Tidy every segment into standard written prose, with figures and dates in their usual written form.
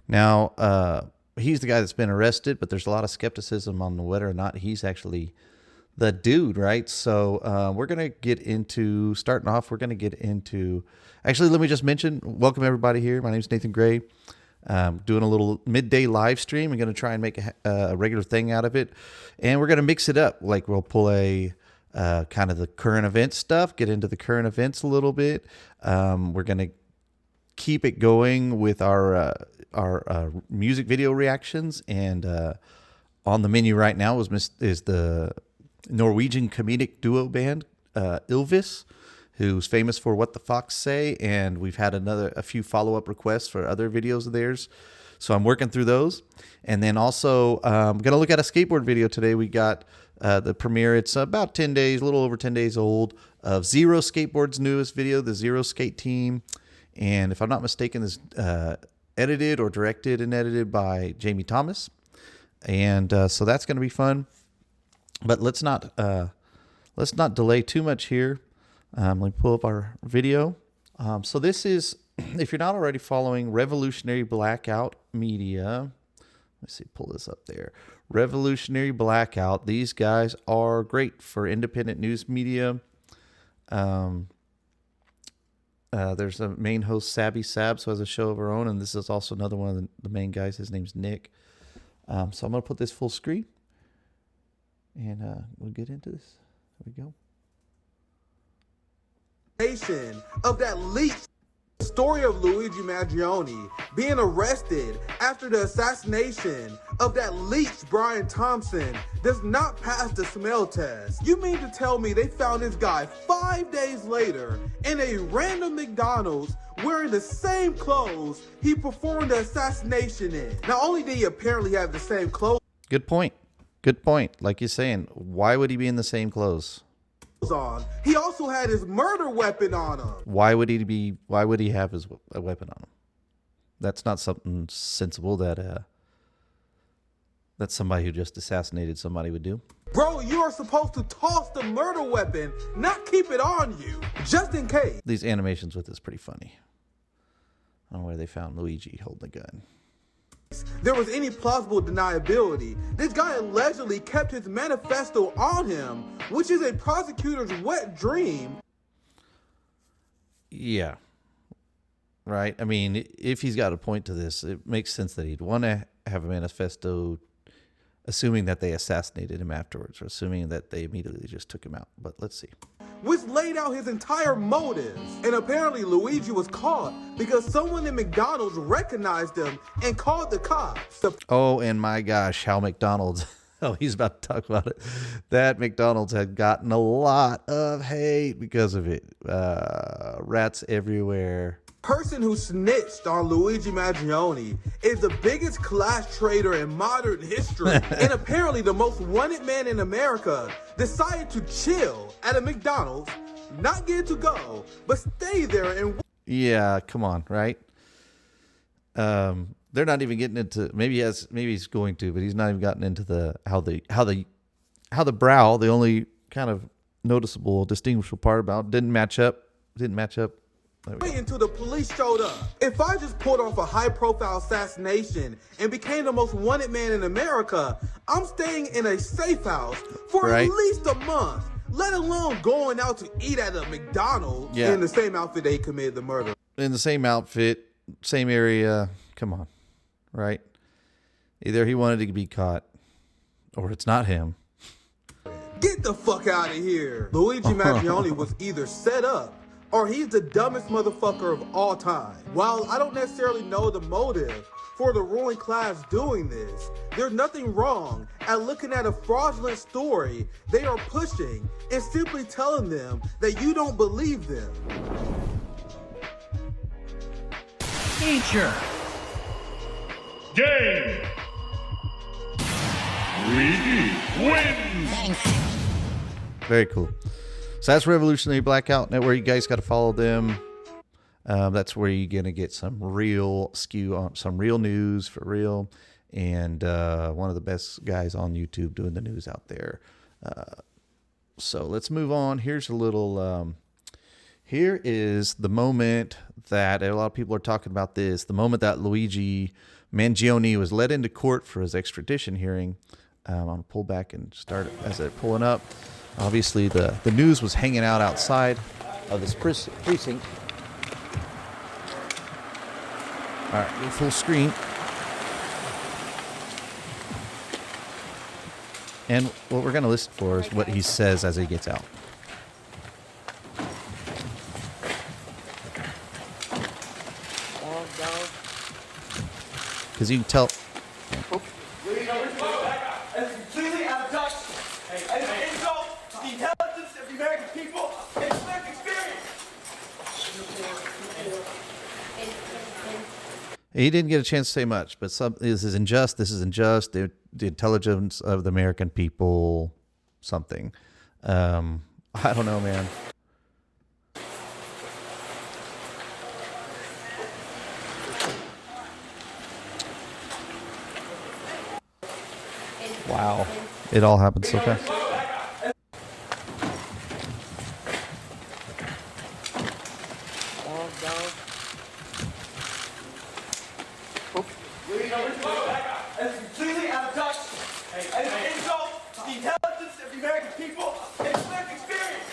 Now, he's the guy that's been arrested, but there's a lot of skepticism on whether or not he's actually the dude, right? So we're going to get into, starting off, we're going to get into, actually, let me just mention, welcome everybody here. My name is Nathan Gray. Doing a little midday live stream. I'm going to try and make a regular thing out of it. And we're going to mix it up. Like we'll pull a kind of the current event stuff, get into the current events a little bit. We're going to keep it going with our music video reactions. And on the menu right now is the Norwegian comedic duo band, Ylvis, who's famous for What the Fox Say, and we've had a few follow-up requests for other videos of theirs. So I'm working through those. And then also, I'm going to look at a skateboard video today. We got the premiere. It's about 10 days, a little over 10 days old, of Zero Skateboard's newest video, the Zero Skate team. And if I'm not mistaken, this edited or directed and edited by Jamie Thomas. And so that's going to be fun. But let's not delay too much here. Let me pull up our video. So this is, if you're not already following Revolutionary Blackout Media, let's see, pull this up there. Revolutionary Blackout. These guys are great for independent news media. There's a main host, Sabby Sabs, who has a show of her own, and this is also another one of the main guys. His name's Nick. So I'm going to put this full screen, and we'll get into this. There we go. Of that leaked story of Luigi Mangione being arrested after the assassination of that leaked Brian Thompson does not pass the smell test. You mean to tell me they found this guy 5 days later in a random McDonald's wearing the same clothes he performed the assassination in? Not only did he apparently have the same clothes. Good point. Good point. Like you're saying, why would he be in the same clothes on? He also had his murder weapon on him. Why would he have his weapon on him? That's not something sensible that somebody who just assassinated somebody would do. Bro, you are supposed to toss the murder weapon, not keep it on you, just in case. These animations with this pretty funny. I don't know where they found Luigi holding a gun. There was any plausible deniability. This guy allegedly kept his manifesto on him, which is a prosecutor's wet dream. Yeah. Right? I mean, if he's got a point to this, it makes sense that he'd want to have a manifesto, assuming that they assassinated him afterwards, or assuming that they immediately just took him out. But let's see. Which laid out his entire motives. And apparently Luigi was caught because someone in McDonald's recognized him and called the cops. Oh, and my gosh, how McDonald's, oh, he's about to talk about it. That McDonald's had gotten a lot of hate because of it. Rats everywhere. Person who snitched on Luigi Mangione is the biggest class traitor in modern history. And apparently the most wanted man in America decided to chill at a McDonald's, not get to go, but stay there and... Yeah, come on, right? They're not even getting into, maybe he's going to, but he's not even gotten into the how the brow, the only kind of noticeable, distinguishable part about, didn't match up. Wait until the police showed up. If I just pulled off a high-profile assassination and became the most wanted man in America, I'm staying in a safe house for at least a month, let alone going out to eat at a McDonald's in the same outfit they committed the murder. In the same outfit, same area. Come on, right? Either he wanted to be caught, or it's not him. Get the fuck out of here. Luigi Mangione was either set up or he's the dumbest motherfucker of all time. While I don't necessarily know the motive for the ruling class doing this, there's nothing wrong at looking at a fraudulent story they are pushing and simply telling them that you don't believe them. Feature. Game. Luigi wins. Very cool. So that's Revolutionary Blackout Network. You guys got to follow them. That's where you're going to get some real skew on some real news for real. And one of the best guys on YouTube doing the news out there. So let's move on. Here's a little Here is the moment that a lot of people are talking about this. The moment that Luigi Mangione was led into court for his extradition hearing. I'm going to pull back and start as they're pulling up. Obviously, the news was hanging out outside of this precinct. All right, full screen. And what we're going to listen for is what he says as he gets out. Because you can tell. It's completely out of touch. And it's insult to the intelligence of the American people and its lived experience. He didn't get a chance to say much, but this is unjust. This is unjust. The intelligence of the American people, something. I don't know, man. Wow. It all happened so fast. It's completely out of touch. And it's insult to the intelligence of the American people and its lived experience.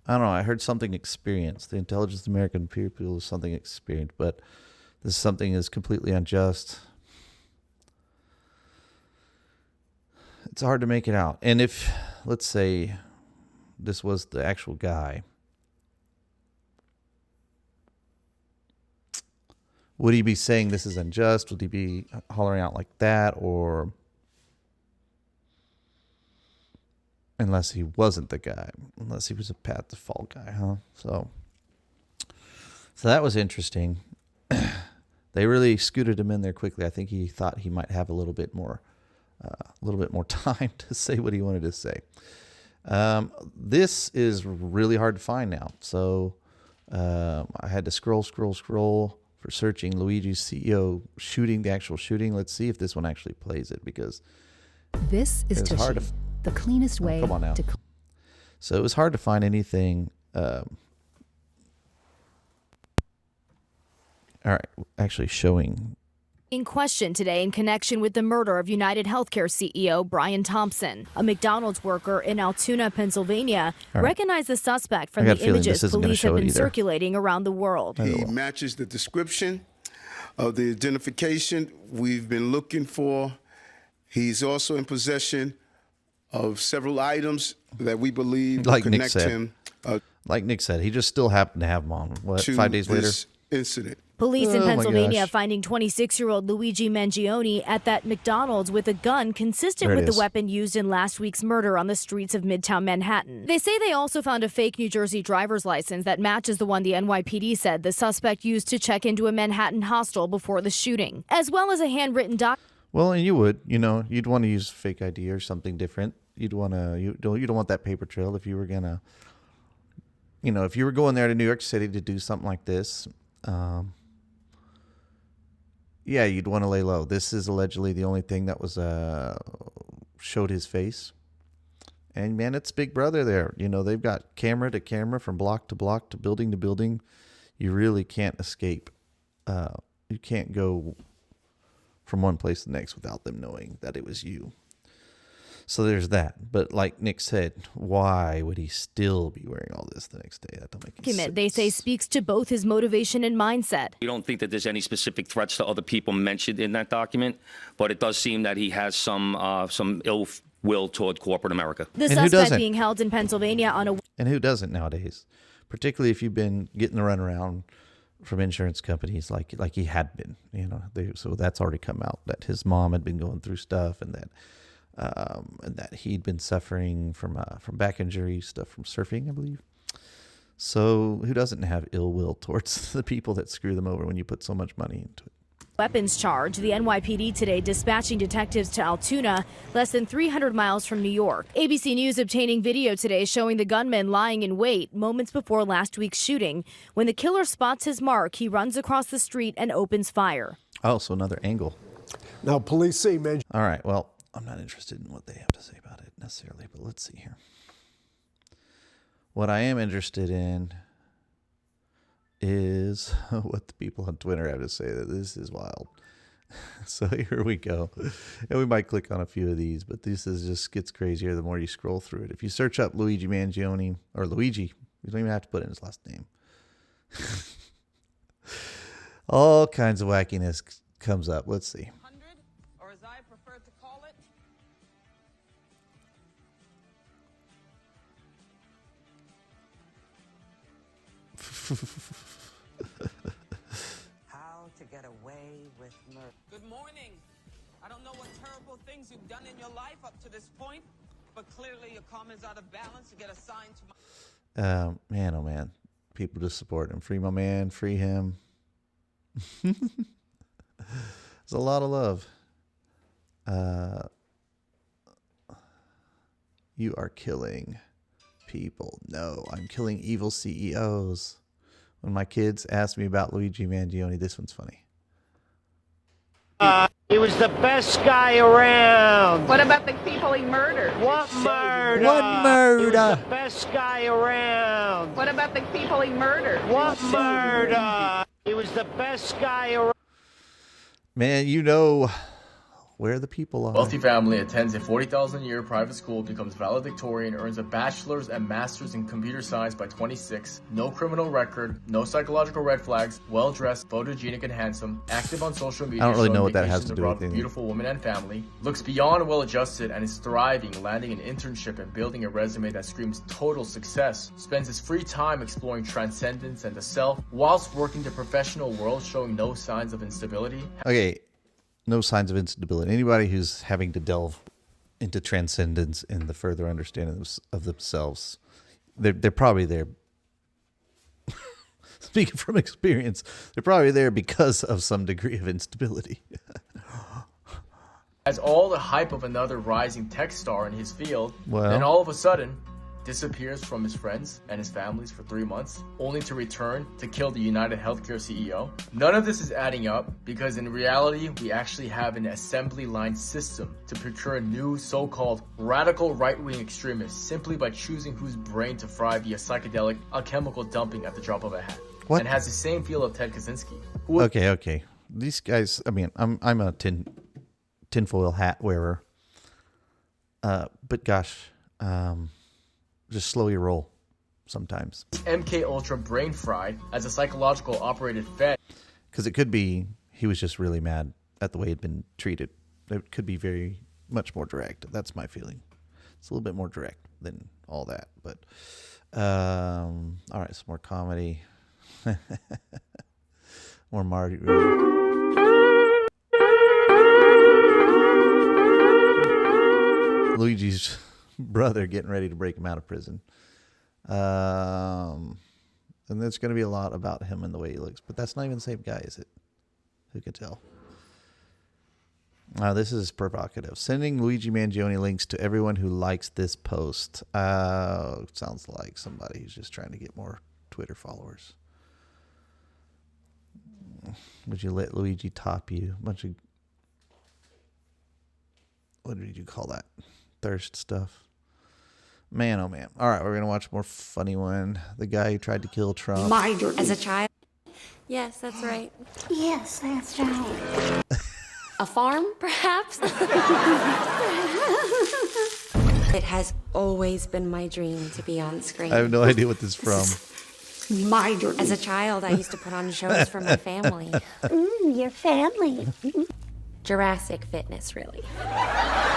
I don't know. I heard something experienced. The intelligence of the American people is something experienced, but this something is completely unjust. It's hard to make it out. And if, let's say, this was the actual guy, would he be saying this is unjust? Would he be hollering out like that? Or unless he wasn't the guy, unless he was a Pat the Fall guy, huh? So that was interesting. They really scooted him in there quickly. I think he thought he might have a little bit more time to say what he wanted to say. This is really hard to find now. So I had to scroll for searching Luigi's CEO shooting, the actual shooting. Let's see if this one actually plays it, because this is Tushy, the cleanest way come on now. to. So it was hard to find anything. All right, actually showing. In question today in connection with the murder of United Healthcare CEO Brian Thompson. A McDonald's worker in Altoona, Pennsylvania, recognized the suspect from the images police have been circulating around the world. He matches the description of the identification we've been looking for. He's also in possession of several items that we believe like connect him. Like Nick said, he just still happened to have them on. What, 5 days later? Incident. Police in Pennsylvania finding 26-year-old Luigi Mangione at that McDonald's with a gun consistent with the weapon used in last week's murder on the streets of Midtown Manhattan. They say they also found a fake New Jersey driver's license that matches the one the NYPD said the suspect used to check into a Manhattan hostel before the shooting, as well as a handwritten document. Well, and you would, you'd want to use fake ID or something different. You don't want that paper trail if you were gonna, if you were going there to New York City to do something like this. Yeah, you'd want to lay low. This is allegedly the only thing that was showed his face. And man, it's Big Brother there. They've got camera to camera, from block to block to building. You really can't escape. You can't go from one place to the next without them knowing that it was you. So there's that. But like Nick said, why would he still be wearing all this the next day? That don't make any sense. They say speaks to both his motivation and mindset. We don't think that there's any specific threats to other people mentioned in that document, but it does seem that he has some ill will toward corporate America. The suspect being held in Pennsylvania on a... And who doesn't nowadays? Particularly if you've been getting the runaround from insurance companies like he had been. So that's already come out, that his mom had been going through stuff, and that he'd been suffering from back injury stuff from surfing, I believe. So who doesn't have ill will towards the people that screw them over when you put so much money into it? Weapons charge. The NYPD today dispatching detectives to Altoona, less than 300 miles from New York. ABC News obtaining video today showing the gunman lying in wait moments before last week's shooting. When the killer spots his mark, he runs across the street and opens fire. Oh, so another angle. Now, police say All right, well, I'm not interested in what they have to say about it necessarily, but let's see here. What I am interested in is what the people on Twitter have to say. That this is wild. So here we go. And we might click on a few of these, but this is just gets crazier the more you scroll through it. If you search up Luigi Mangione, or Luigi, you don't even have to put in his last name. All kinds of wackiness comes up. Let's see. Or as I prefer to call it, how to get away with murder. Good morning. I don't know what terrible things you've done in your life up to this point, but clearly your comments out of balance to get assigned to my... Man, oh man. People just support him. Free my man, free him. There's a lot of love. You are killing people. No, I'm killing evil CEOs. When my kids ask me about Luigi Mangione, this one's funny. He was the best guy around. What about the people he murdered? What murder? What murder? He was the best guy around. What about the people he murdered? What murder? He was the best guy around. Man, you know where the people are. Wealthy family attends a $40,000 a-year private school, becomes valedictorian, earns a bachelor's and master's in computer science by 26, no criminal record, no psychological red flags, well-dressed, photogenic and handsome, active on social media. I don't really know showing what that has vacations to do abroad with anything. beautiful woman and family, looks beyond well-adjusted and is thriving, landing an internship and building a resume that screams total success, spends his free time exploring transcendence and the self, whilst working the professional world, showing no signs of instability. Okay. No signs of instability. Anybody who's having to delve into transcendence and the further understanding of themselves, they're probably there. Speaking from experience, they're probably there because of some degree of instability. Has all the hype of another rising tech star in his field, Well. then all of a sudden disappears from his friends and his families for 3 months, only to return to kill the United Healthcare CEO. None of this is adding up because in reality, we actually have an assembly line system to procure new so-called radical right-wing extremists simply by choosing whose brain to fry via psychedelic alchemical dumping at the drop of a hat. What? And has the same feel of Ted Kaczynski. Okay. These guys, I mean, I'm a tinfoil hat wearer. But gosh, just slow your roll sometimes. MK Ultra brain fried as a psychological operated fed. Because it could be he was just really mad at the way he'd been treated. It could be very much more direct. That's my feeling. It's a little bit more direct than all that. But all right, some more comedy. More Marty. Luigi's brother getting ready to break him out of prison. And there's going to be a lot about him and the way he looks. But that's not even the same guy, is it? Who can tell? This is provocative. Sending Luigi Mangione links to everyone who likes this post. Sounds like somebody who's just trying to get more Twitter followers. Would you let Luigi top you? Bunch of... What did you call that? Thirst stuff. Man, oh man. All right, we're going to watch more funny one. The guy who tried to kill Trump. As a child? Yes, that's right. Yes, that's right. A farm, perhaps? It has always been my dream to be on screen. I have no idea what this is from. My dream. As a child, I used to put on shows for my family. Your family. Jurassic Fitness, really.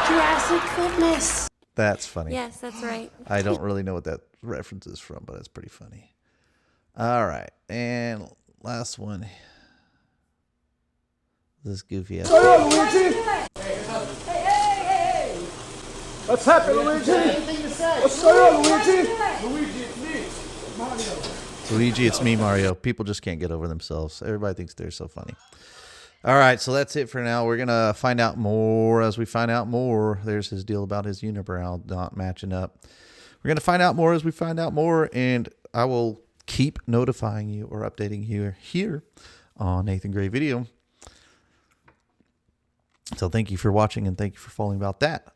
Jurassic Fitness. That's funny. Yes, that's right. I don't really know what that reference is from, but it's pretty funny. All right. And last one. This goofy ass. Luigi! Hey! What's happening, Luigi? What's going on, Luigi? Luigi, it's me, Mario. Luigi, it's me, Mario. People just can't get over themselves. Everybody thinks they're so funny. All right, so that's it for now. We're going to find out more as we find out more. There's his deal about his unibrow not matching up. We're going to find out more as we find out more, and I will keep notifying you or updating you here on Nathan Gray Video. So thank you for watching, and thank you for following about that.